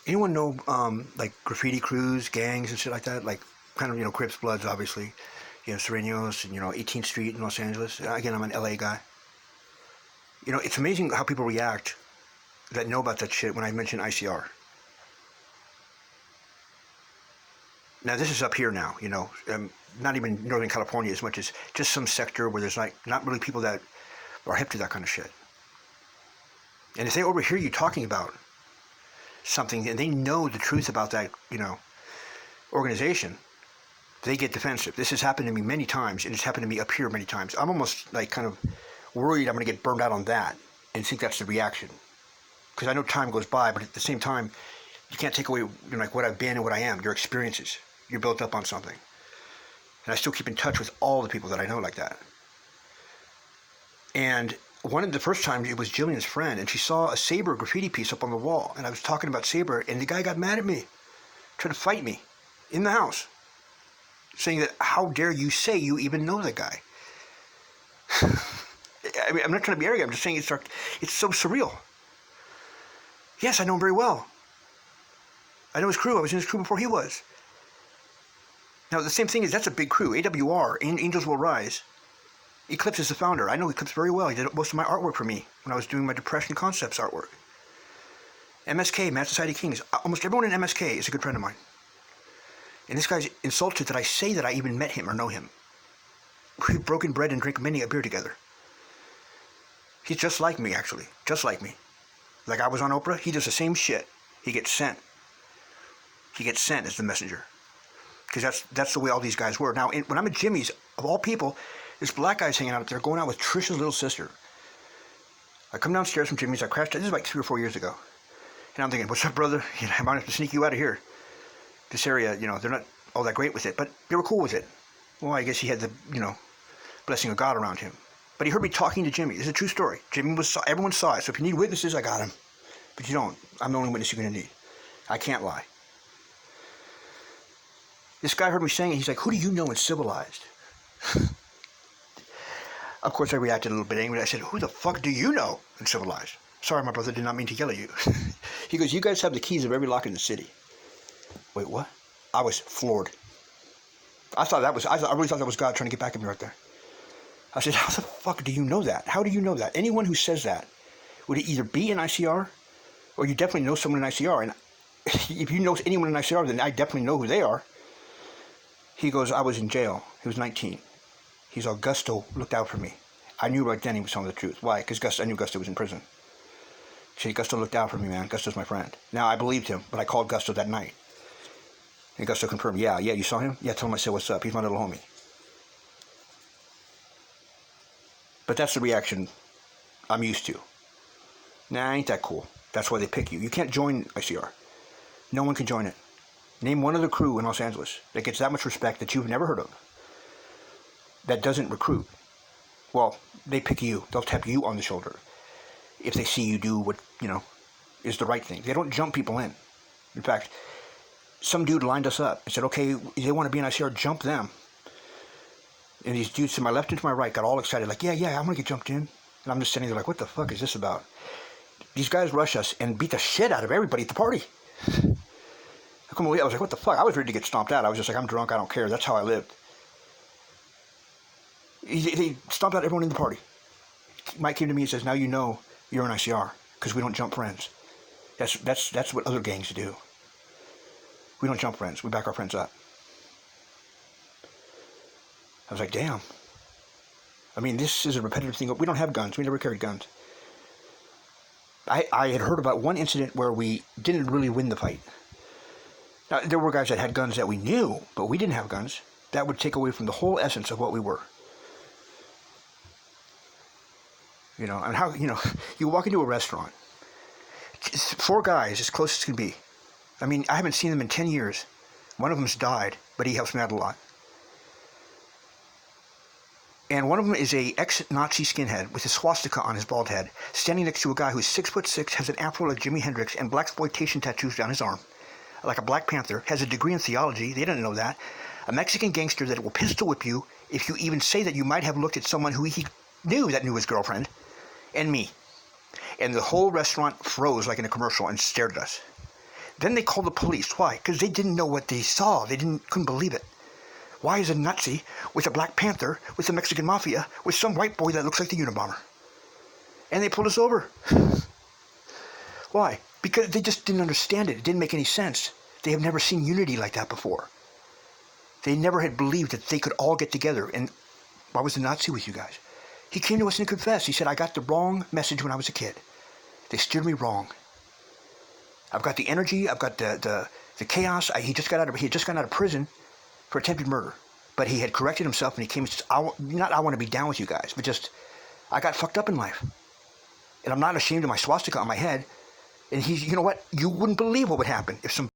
Anyone know like graffiti crews, gangs, and shit like that? Like kind of Crips, Bloods, obviously. Serenos and 18th Street in Los Angeles. Again, I'm an LA guy. It's amazing how people react that know about that shit when I mention ICR. Now this is up here now. Not even Northern California as much as just some sector where there's like not really people that are hip to that kind of shit. And if they overhear you talking about something and they know the truth about that, organization, they get defensive. This has happened to me many times, and it's happened to me up here many times. I'm almost like kind of worried I'm going to get burned out on that and think that's the reaction. Because I know time goes by, but at the same time, you can't take away like what I've been and what I am, your experiences. You're built up on something. And I still keep in touch with all the people that I know like that. And one of the first times it was Jillian's friend, and she saw a Saber graffiti piece up on the wall, and I was talking about Saber, and the guy got mad at me, trying to fight me in the house, saying that how dare you say you even know the guy. I mean, I'm not trying to be arrogant. I'm just saying it's so surreal. Yes, I know him very well. I know his crew. I was in his crew before he was. Now, the same thing is that's a big crew. AWR, Angels Will Rise. Eclipse is the founder. I know Eclipse very well. He did most of my artwork for me when I was doing my Depression Concepts artwork. MSK, Mad Society Kings. Almost everyone in MSK is a good friend of mine. And this guy's insulted that I say that I even met him or know him. We've broken bread and drank many a beer together. He's just like me, actually. Just like me. Like I was on Oprah, he does the same shit. He gets sent. He gets sent as the messenger. Because that's the way all these guys were. Now, when I'm at Jimmy's, of all people, this black guy's hanging out there, going out with Trisha's little sister. I come downstairs from Jimmy's, I crashed. This is like 3 or 4 years ago. And I'm thinking, what's up, brother? I might have to sneak you out of here. This area, they're not all that great with it, but they were cool with it. Well, I guess he had the, blessing of God around him. But he heard me talking to Jimmy. This is a true story. Everyone saw it. So if you need witnesses, I got him. But you don't. I'm the only witness you're going to need. I can't lie. This guy heard me saying it. He's like, who do you know in Civilized? Of course, I reacted a little bit angry. I said, who the fuck do you know in Civilized? Sorry, my brother, did not mean to yell at you. He goes, you guys have the keys of every lock in the city. Wait, what? I was floored. I really thought that was God trying to get back at me right there. I said, how the fuck do you know that? How do you know that? Anyone who says that would either be in ICR or you definitely know someone in ICR. And if you know anyone in ICR, then I definitely know who they are. He goes, I was in jail. He was 19. He's all, Gusto looked out for me. I knew right then he was telling the truth. Why? Because I knew Gusto was in prison. He said, Gusto looked out for me, man. Gusto's my friend. Now, I believed him, but I called Gusto that night. And Gusto confirmed, yeah, you saw him? Yeah, tell him I said what's up. He's my little homie. But that's the reaction I'm used to. Nah, ain't that cool. That's why they pick you. You can't join ICR. No one can join it. Name one other crew in Los Angeles that gets that much respect that you've never heard of. That doesn't recruit. Well, they pick you. They'll tap you on the shoulder if they see you do what, is the right thing. They don't jump people in. In fact, some dude lined us up and said, okay, they want to be in ICR, jump them. And these dudes to my left and to my right got all excited, like, yeah, I'm going to get jumped in. And I'm just sitting there like, what the fuck is this about? These guys rush us and beat the shit out of everybody at the party. I couldn't believe it. I was like, what the fuck? I was ready to get stomped out. I was just like, I'm drunk, I don't care. That's how I lived. They stomped out everyone in the party. Mike came to me and says, now you know you're in ICR because we don't jump friends. That's what other gangs do. We don't jump friends. We back our friends up. I was like, damn. I mean, this is a repetitive thing. We don't have guns. We never carried guns. I had heard about one incident where we didn't really win the fight. Now, there were guys that had guns that we knew, but we didn't have guns. That would take away from the whole essence of what we were. And how, you walk into a restaurant. It's 4 guys, as close as can be. I mean, I haven't seen them in 10 years. One of them's died, but he helps me out a lot. And one of them is a ex-Nazi skinhead with a swastika on his bald head, standing next to a guy who's 6'6", has an afro like Jimi Hendrix, and blaxploitation tattoos down his arm, like a Black Panther, has a degree in theology. They didn't know that. A Mexican gangster that will pistol whip you if you even say that you might have looked at someone who he knew that knew his girlfriend, and me. And the whole restaurant froze like in a commercial and stared at us. Then they called the police. Why? Because they didn't know what they saw. They couldn't believe it. Why is a Nazi with a Black Panther, with the Mexican Mafia, with some white boy that looks like the Unabomber? And they pulled us over. Why? Because they just didn't understand it. It didn't make any sense. They have never seen unity like that before. They never had believed that they could all get together. And why was the Nazi with you guys? He came to us and confessed. He said, I got the wrong message when I was a kid. They steered me wrong. I've got the energy. I've got the chaos. He had just got out of prison for attempted murder. But he had corrected himself and he came and said, I want to be down with you guys, but just, I got fucked up in life. And I'm not ashamed of my swastika on my head. And you know what? You wouldn't believe what would happen if some